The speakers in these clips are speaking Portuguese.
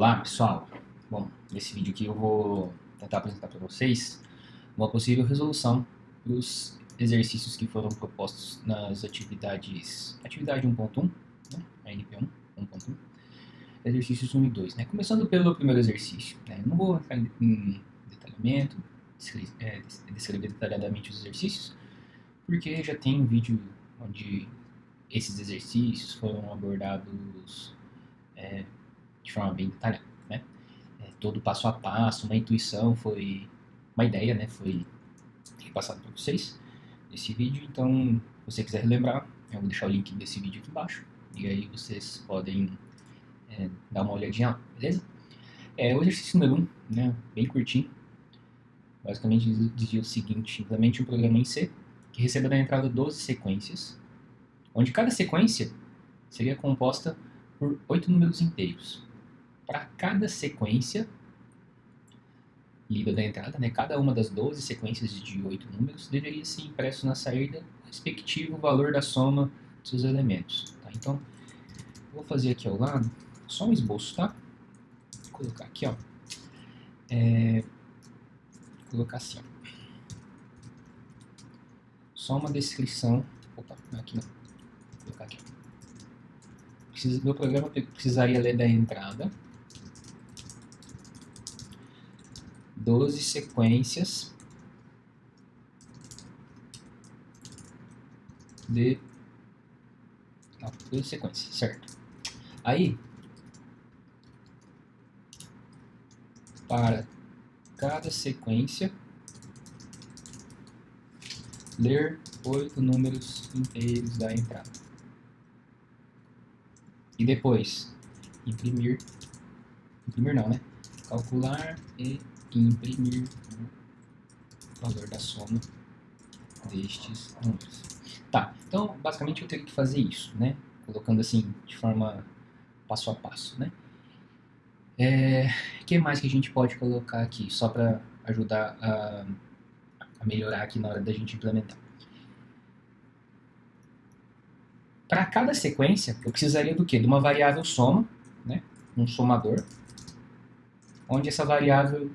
Olá pessoal, bom, nesse vídeo aqui eu vou tentar apresentar para vocês uma possível resolução dos exercícios que foram propostos nas atividade 1.1, né, a NP1, 1.1, exercícios 1 e 2, né, começando pelo primeiro exercício, né, não vou entrar em detalhamento, descrever detalhadamente os exercícios, porque já tem um vídeo onde esses exercícios foram abordados de forma bem detalhada, né? Todo passo a passo, uma intuição, uma ideia, né? Foi repassado para vocês nesse vídeo. Então, se você quiser relembrar, eu vou deixar o link desse vídeo aqui embaixo e aí vocês podem dar uma olhadinha lá, beleza? O exercício número 1, né? Bem curtinho. Basicamente dizia o seguinte: implemente um programa em C que receba na entrada 12 sequências, onde cada sequência seria composta por 8 números inteiros. Para cada sequência lida da entrada, né, cada uma das 12 sequências de 8 números deveria ser impresso na saída o respectivo valor da soma de seus elementos. Tá? Então, vou fazer aqui ao lado só um esboço, tá? Vou colocar aqui, ó. Vou colocar assim, ó. Só uma descrição. Opa, aqui não. Vou colocar aqui. Meu programa precisaria ler da entrada 12 sequências de... Não, 12 sequências, certo. Aí, para cada sequência, ler 8 números inteiros da entrada. E depois, imprimir não, né? Calcular e imprimir o valor da soma destes números. Tá, então basicamente eu teria que fazer isso, né? Colocando assim, de forma passo a passo, né? O que mais que a gente pode colocar aqui, só para ajudar a melhorar aqui na hora da gente implementar? Para cada sequência, eu precisaria do quê? De uma variável soma, né? Um somador, onde essa variável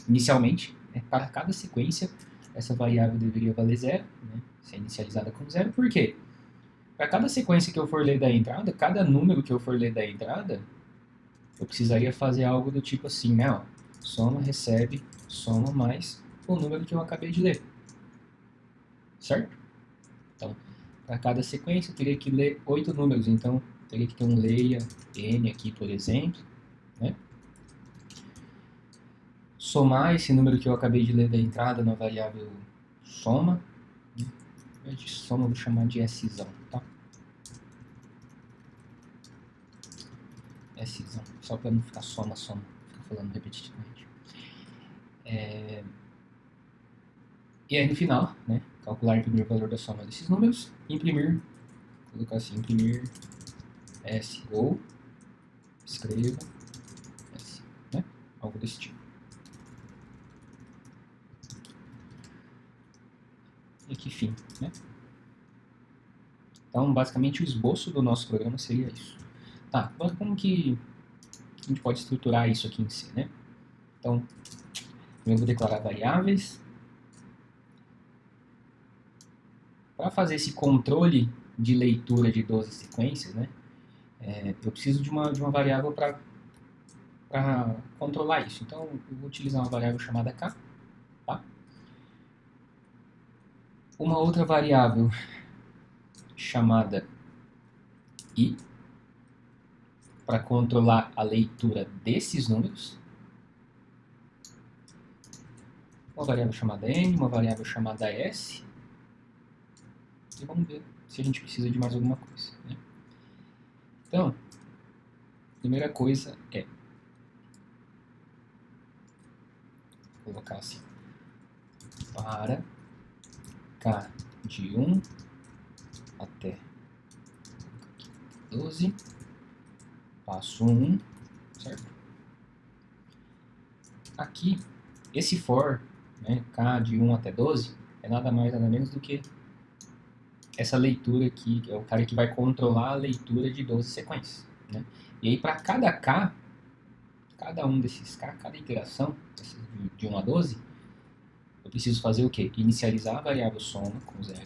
inicialmente, né, para cada sequência, essa variável deveria valer 0, né, ser inicializada com 0. Por quê? Para cada sequência que eu for ler da entrada, cada número que eu for ler da entrada, eu precisaria fazer algo do tipo assim, né? Ó, soma, recebe, soma mais o número que eu acabei de ler. Certo? Então, para cada sequência, eu teria que ler 8 números. Então, teria que ter um leia n aqui, por exemplo, né? Somar esse número que eu acabei de ler da entrada na variável soma. Né? Ao invés de soma, eu vou chamar de Szão, tá? Szão, só para não ficar soma, ficar falando repetitivamente. E aí no final, né, calcular e imprimir o valor da soma desses números, imprimir, colocar assim, imprimir S ou escreva S, né, algo desse tipo. E que fim, né? Então, basicamente, o esboço do nosso programa seria isso. Tá, agora como que a gente pode estruturar isso aqui em C, né? Então, eu vou declarar variáveis. Para fazer esse controle de leitura de 12 sequências, né, eu preciso de uma variável para controlar isso. Então, eu vou utilizar uma variável chamada k. Tá? Uma outra variável chamada i, para controlar a leitura desses números. Uma variável chamada n, uma variável chamada s. E vamos ver se a gente precisa de mais alguma coisa. Né? Então, a primeira coisa é colocar assim, para k de 1 até 12, passo 1, certo? Aqui, esse for, né, k de 1 até 12, é nada mais nada menos do que essa leitura aqui, que é o cara que vai controlar a leitura de 12 sequências. né? E aí para cada K, cada um desses K, cada iteração, de 1 a 12, eu preciso fazer o quê? Inicializar a variável soma com 0,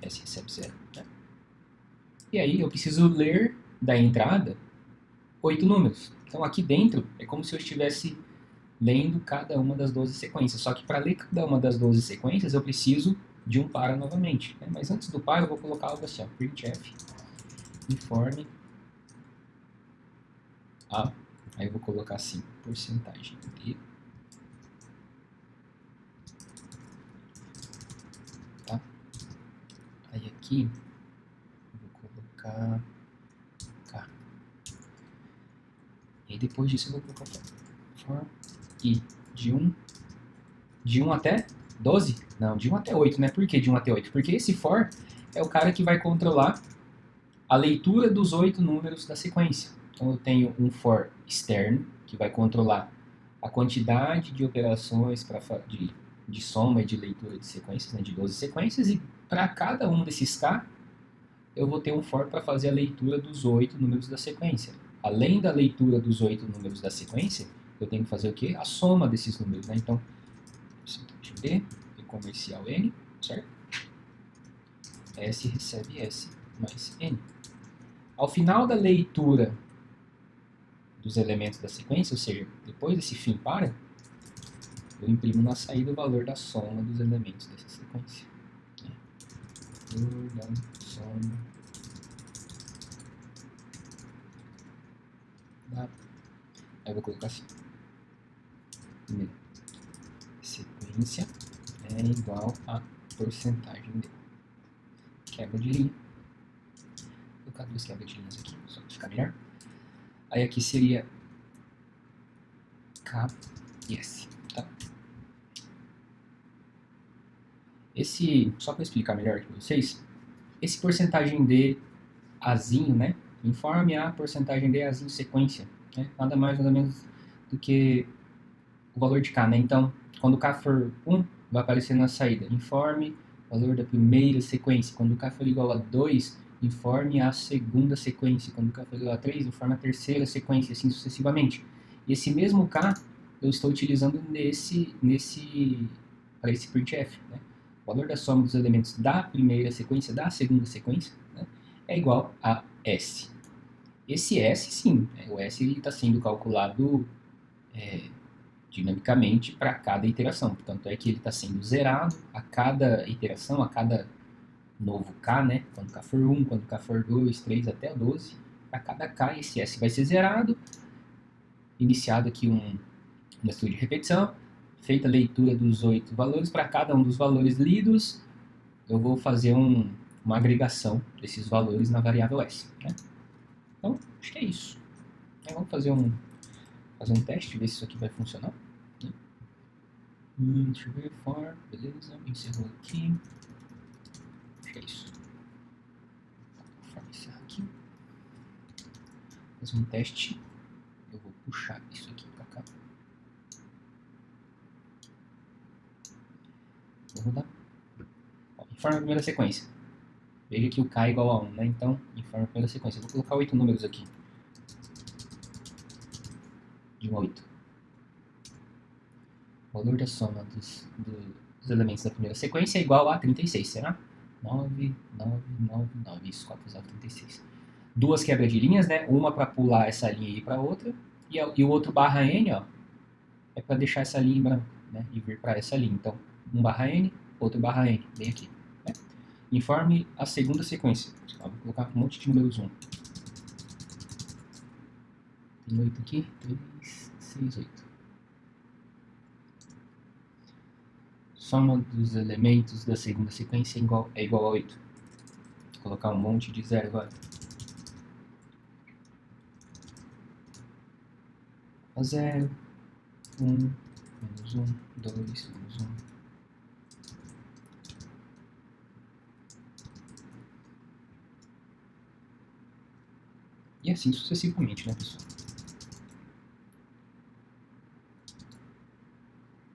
S recebe 0. Né? E aí eu preciso ler da entrada 8 números. Então aqui dentro é como se eu estivesse lendo cada uma das 12 sequências. Só que para ler cada uma das 12 sequências eu preciso de um para novamente. Né? Mas antes do para eu vou colocar algo assim, ó, printf informe a, aí eu vou colocar assim, porcentagem de, tá? Aí aqui eu vou colocar K. E aí depois disso eu vou colocar for i de 1 até 12? Não, de 1 até 8, né? Por que de 1 até 8? Porque esse for é o cara que vai controlar a leitura dos 8 números da sequência. Então eu tenho um for externo, que vai controlar a quantidade de operações de soma e de leitura de sequências, né, de 12 sequências, e para cada um desses K, eu vou ter um for para fazer a leitura dos 8 números da sequência. Além da leitura dos 8 números da sequência, eu tenho que fazer o quê? A soma desses números. Né? Então, B, e comercial N, certo? S recebe S mais N. Ao final da leitura dos elementos da sequência, ou seja, depois desse fim para, eu imprimo na saída o valor da soma dos elementos dessa sequência. Valor da soma da... Aí eu vou colocar assim. Primeiro, sequência é igual a porcentagem de quebra de linha. Vou colocar duas quebras de linhas aqui, só para ficar melhor. Aí aqui seria K e S, tá? Esse, só para explicar melhor para vocês, esse porcentagem de Azinho, né? Informe a porcentagem de Azinho sequência, né? Nada mais, nada menos do que o valor de K, né? Então, quando K for 1, vai aparecer na saída. Informe valor da primeira sequência. Quando K for igual a 2, informe a segunda sequência. Quando K for igual a 3, informe a terceira sequência, assim sucessivamente. E esse mesmo K eu estou utilizando para esse printf, né? O valor da soma dos elementos da primeira sequência, da segunda sequência, né, é igual a S. Esse S, sim, o S está sendo calculado dinamicamente para cada iteração. Portanto, é que ele está sendo zerado a cada iteração, a cada novo K, né? Quando K for 1, quando K for 2, 3 até 12, para cada K esse S vai ser zerado, iniciado aqui uma estudo de repetição, feita a leitura dos 8 valores, para cada um dos valores lidos, eu vou fazer uma agregação desses valores na variável S. Né? Então, acho que é isso. Vamos fazer um teste, ver se isso aqui vai funcionar. Deixa eu ver, for, beleza, encerrou aqui. Acho que é isso. For, encerrar aqui. Fazer um teste. Eu vou puxar isso aqui para cá. Vou rodar. Informa a primeira sequência. Veja que o K é igual a 1, né? Então, informa a primeira sequência. Eu vou colocar 8 números aqui. De 1 a 8. O valor da soma dos elementos da primeira sequência é igual a 36, será? 9, 9, 9, 9. Isso, 4 vezes 36. Duas quebras de linhas, né? Uma para pular essa linha e ir para outra. E o outro barra N, ó, é para deixar essa linha em branco, né? E vir para essa linha. Então, um barra N, outro barra N. Bem aqui. Né? Informe a segunda sequência. Vou colocar um monte de números 1. Tem 8 aqui. 3, 6, 8. Soma dos elementos da segunda sequência é igual a 8. Vou colocar um monte de 0 agora. A 0, 1, menos 1, 2, menos 1. E assim sucessivamente, né, pessoal?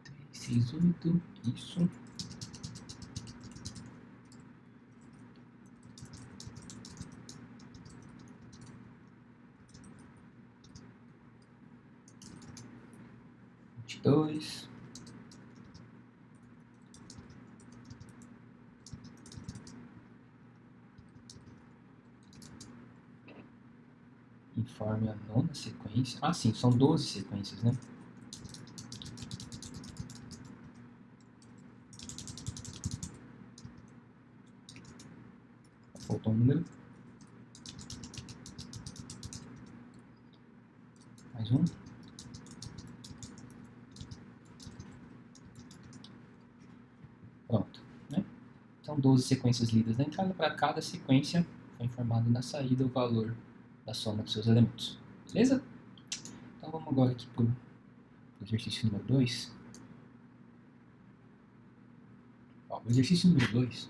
3, 6, 8, isso. 22. Informe a nona sequência. Ah, sim, são 12 sequências, né? Faltou um número. Mais um. Pronto, né? São 12 sequências lidas na entrada. Para cada sequência foi informado na saída o valor da soma dos seus elementos. Beleza? Então vamos agora aqui para o exercício número 2. O exercício número 2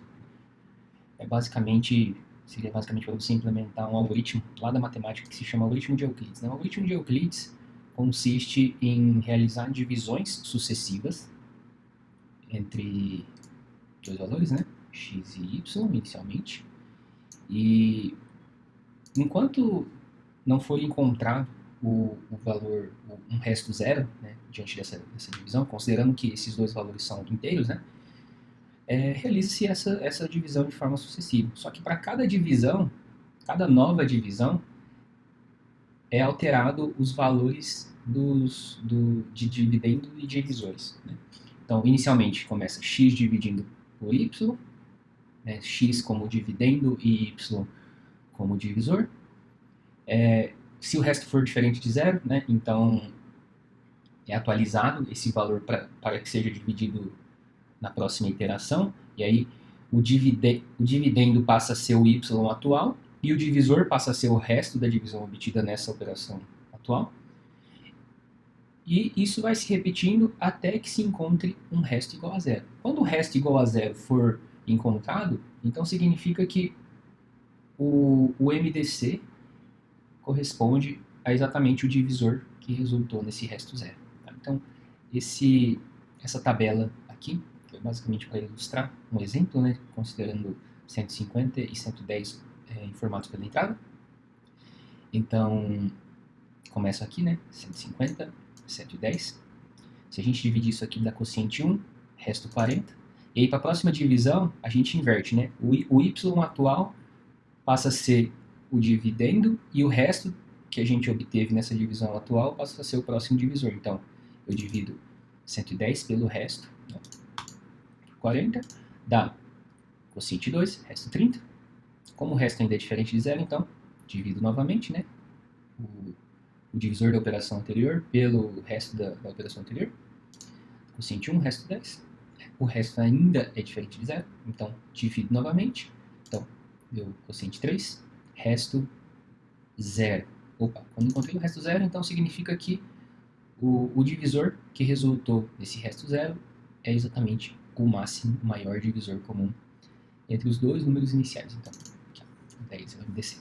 seria basicamente para você implementar um algoritmo lá da matemática que se chama algoritmo de Euclides, né? O algoritmo de Euclides consiste em realizar divisões sucessivas entre dois valores, né? X e Y inicialmente. E enquanto não for encontrado o valor, um resto zero, né, diante dessa divisão, considerando que esses dois valores são inteiros, né, realiza-se essa divisão de forma sucessiva. Só que para cada divisão, cada nova divisão, é alterado os valores de dividendo e divisores. Né? Então, inicialmente começa x dividindo por y, né, x como dividendo e y como divisor. Se o resto for diferente de zero, né, então é atualizado esse valor para que seja dividido na próxima iteração, e aí o dividendo passa a ser o y atual, e o divisor passa a ser o resto da divisão obtida nessa operação atual. E isso vai se repetindo até que se encontre um resto igual a zero. Quando o resto igual a zero for encontrado, então significa que o MDC corresponde a exatamente o divisor que resultou nesse resto zero. Tá? Então, essa tabela aqui foi basicamente para ilustrar um exemplo, né, considerando 150 e 110 informados pela entrada. Então, começa aqui, né, 150, 110. Se a gente dividir isso aqui, dá quociente 1, resto 40. E aí, para a próxima divisão, a gente inverte, né? O y atual passa a ser o dividendo e o resto que a gente obteve nessa divisão atual passa a ser o próximo divisor. Então, eu divido 110 pelo resto, né, 40, dá quociente 2, resto 30. Como o resto ainda é diferente de zero, então, divido novamente, né, o divisor da operação anterior pelo resto da operação anterior. Quociente 1, resto 10. O resto ainda é diferente de zero, então divido novamente. Então, deu quociente 3, resto 0. Opa, quando encontrei o resto 0, então significa que o divisor que resultou desse resto 0 é exatamente o máximo, o maior divisor comum entre os dois números iniciais. Então, aqui, 10 vai descer.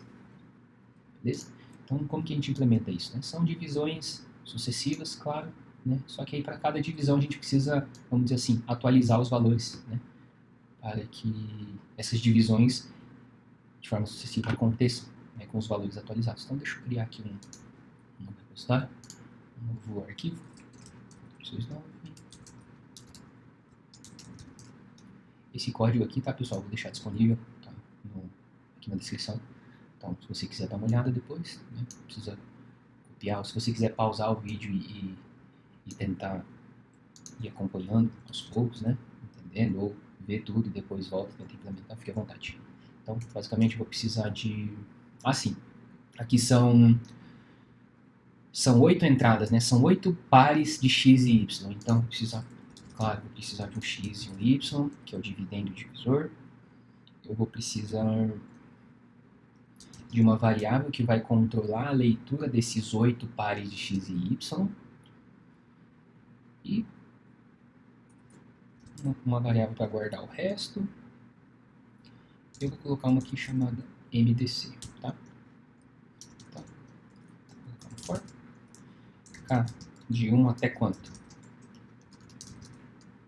Beleza? Então, como que a gente implementa isso? Né? São divisões sucessivas, claro, né? Só que aí para cada divisão a gente precisa, vamos dizer assim, atualizar os valores, né? Para que essas divisões de forma sucessiva aconteçam, né, com os valores atualizados. Então deixa eu criar aqui um repositório, um novo arquivo, 2.9. Esse código aqui, tá, pessoal? Vou deixar disponível, tá, aqui na descrição. Então, se você quiser dar uma olhada depois, né, precisa copiar, ou se você quiser pausar o vídeo e tentar ir acompanhando aos poucos, né, entendendo, ou ver tudo e depois volta e tenta implementar, fique à vontade. Então, basicamente, eu vou precisar de... sim, aqui são 8 entradas, né? São 8 pares de x e y. Então, vou precisar de um x e um y, que é o dividendo e o divisor. Eu vou precisar de uma variável que vai controlar a leitura desses 8 pares de x e y. E uma variável para guardar o resto. Eu vou colocar uma aqui chamada MDC, tá? Então, vou colocar um for. K de 1 até quanto?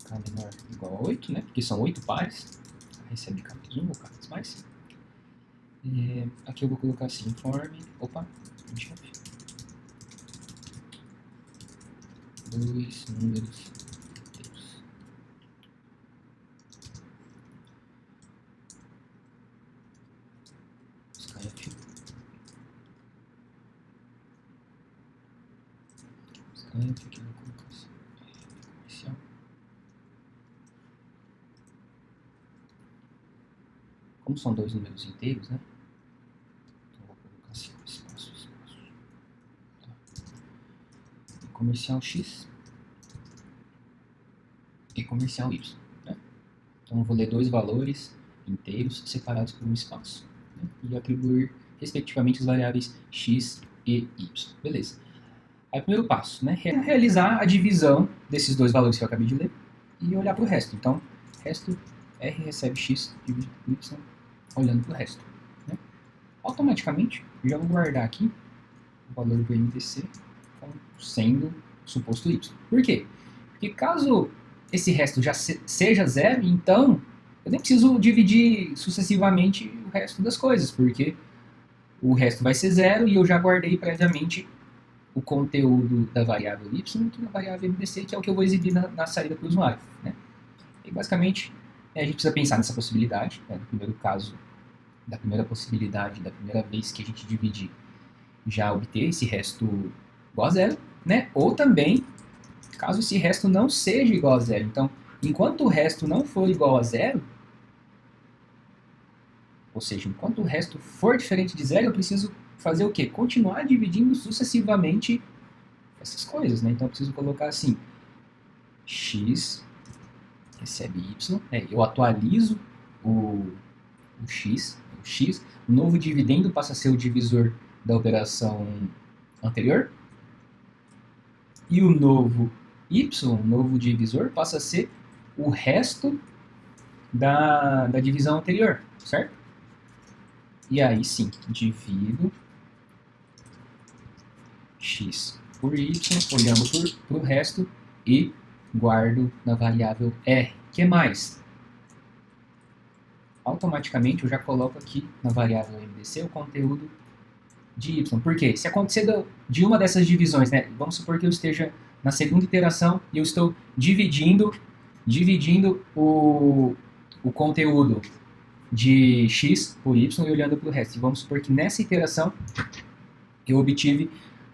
K menor igual a 8, né? Porque são 8 pares. Recebe K mais 1 ou K mais. Aqui eu vou colocar assim, informe. Opa, dois números inteiros. SkyF. SkyF aqui eu vou colocar assim. Comercial. Como são dois números inteiros, né? Então vou colocar assim, espaço. Tá. E comercial X e comercial Y, né? Então eu vou ler dois valores inteiros separados por um espaço, né? E atribuir respectivamente as variáveis X e Y. Beleza. Aí o primeiro passo, né? É realizar a divisão desses dois valores que eu acabei de ler e olhar para o resto. Então, resto R recebe X dividido por Y olhando para o resto, né? Automaticamente, eu já vou guardar aqui o valor do MDC como sendo suposto Y. Por quê? Porque caso esse resto já seja zero, então eu nem preciso dividir sucessivamente o resto das coisas, porque o resto vai ser zero e eu já guardei previamente o conteúdo da variável y aqui na variável MDC, que é o que eu vou exibir na saída para o usuário, né? E basicamente a gente precisa pensar nessa possibilidade, né? No primeiro caso, da primeira possibilidade, da primeira vez que a gente dividir, já obter esse resto igual a zero, né? Ou também, caso esse resto não seja igual a zero. Então, enquanto o resto não for igual a zero, ou seja, enquanto o resto for diferente de zero, eu preciso fazer o quê? Continuar dividindo sucessivamente essas coisas, né? Então eu preciso colocar assim, x recebe y, né? Eu atualizo o x, o novo dividendo passa a ser o divisor da operação anterior, e o novo y, o novo divisor, passa a ser o resto da divisão anterior, certo? E aí sim, divido x por y, olhando para o resto, e guardo na variável r. O que mais? Automaticamente eu já coloco aqui na variável MDC o conteúdo de y. Por quê? Se acontecer de uma dessas divisões, né, vamos supor que eu esteja na segunda iteração e eu estou dividindo o conteúdo de x por y e olhando para o resto. E vamos supor que nessa iteração eu obtive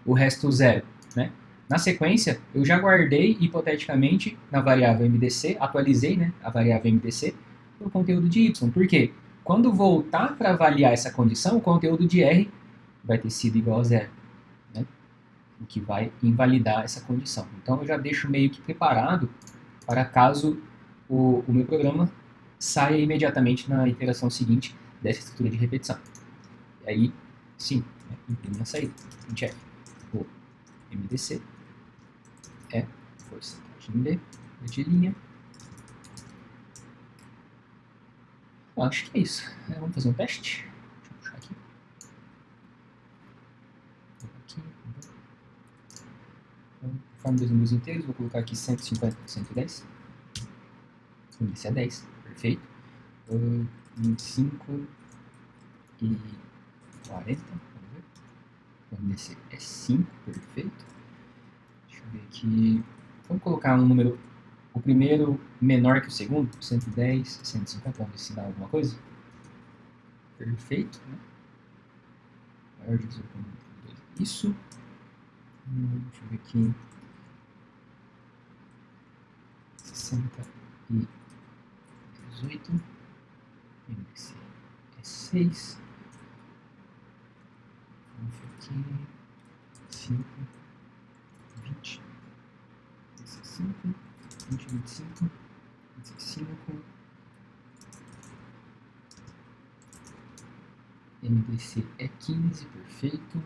o resto zero, né? Na sequência, eu já guardei hipoteticamente na variável MDC, atualizei, né, a variável MDC o conteúdo de y. Por quê? Quando voltar para avaliar essa condição, o conteúdo de R vai ter sido igual a zero, né? O que vai invalidar essa condição. Então eu já deixo meio que preparado para caso o meu programa saia imediatamente na iteração seguinte dessa estrutura de repetição. E aí, sim, né, imprimo na saída. Printf, o MDC é porcentagem D, de linha. Eu acho que é isso. Vamos fazer um teste. Deixa eu puxar aqui. Conforme dois números inteiros, vou colocar aqui 150 por 110. O índice é 10, perfeito. 25 e 40, vamos ver. O índice é 5, perfeito. Deixa eu ver aqui. Vamos colocar um número, o primeiro menor que o segundo, 110, 150, vamos ver se dá alguma coisa. Perfeito, né? Maior divisor por 2. Isso. Deixa eu ver aqui. 60 e 18. Índice é 6. Vamos ver aqui. 5, 20. Índice é 5. 20, 25. Índice é 5. MDC é 15, perfeito.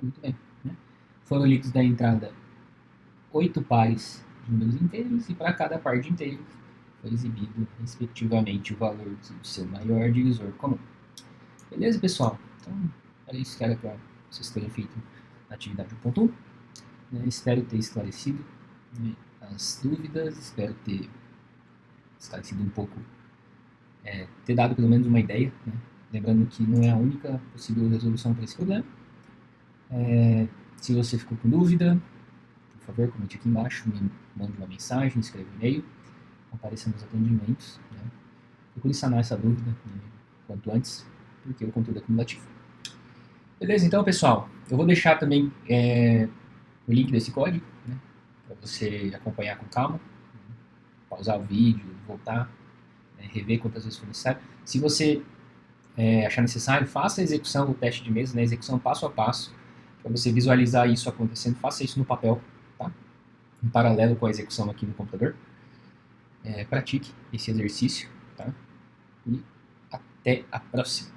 Muito bem, né? Foram lidos da entrada 8 pares de números inteiros e para cada par de inteiros foi exibido, respectivamente, o valor do seu maior divisor comum. Beleza, pessoal? Então, era isso que era para vocês terem feito na atividade 1.1. Espero ter esclarecido, né, as dúvidas, espero ter esclarecido um pouco, ter dado pelo menos uma ideia, né? Lembrando que não é a única possível resolução para esse problema. Se você ficou com dúvida, por favor, comente aqui embaixo, me mande uma mensagem, escreva um e-mail, apareça nos atendimentos. Né? Procure sanar essa dúvida, né, quanto antes, porque o conteúdo é cumulativo. Beleza, então, pessoal, eu vou deixar também o link desse código, né, para você acompanhar com calma, né, pausar o vídeo, voltar, né, rever quantas vezes for necessário. Se você achar necessário, faça a execução, o teste de mesa, né, a execução passo a passo, para você visualizar isso acontecendo. Faça isso no papel, tá? Em paralelo com a execução aqui no computador. Pratique esse exercício, tá? E até a próxima.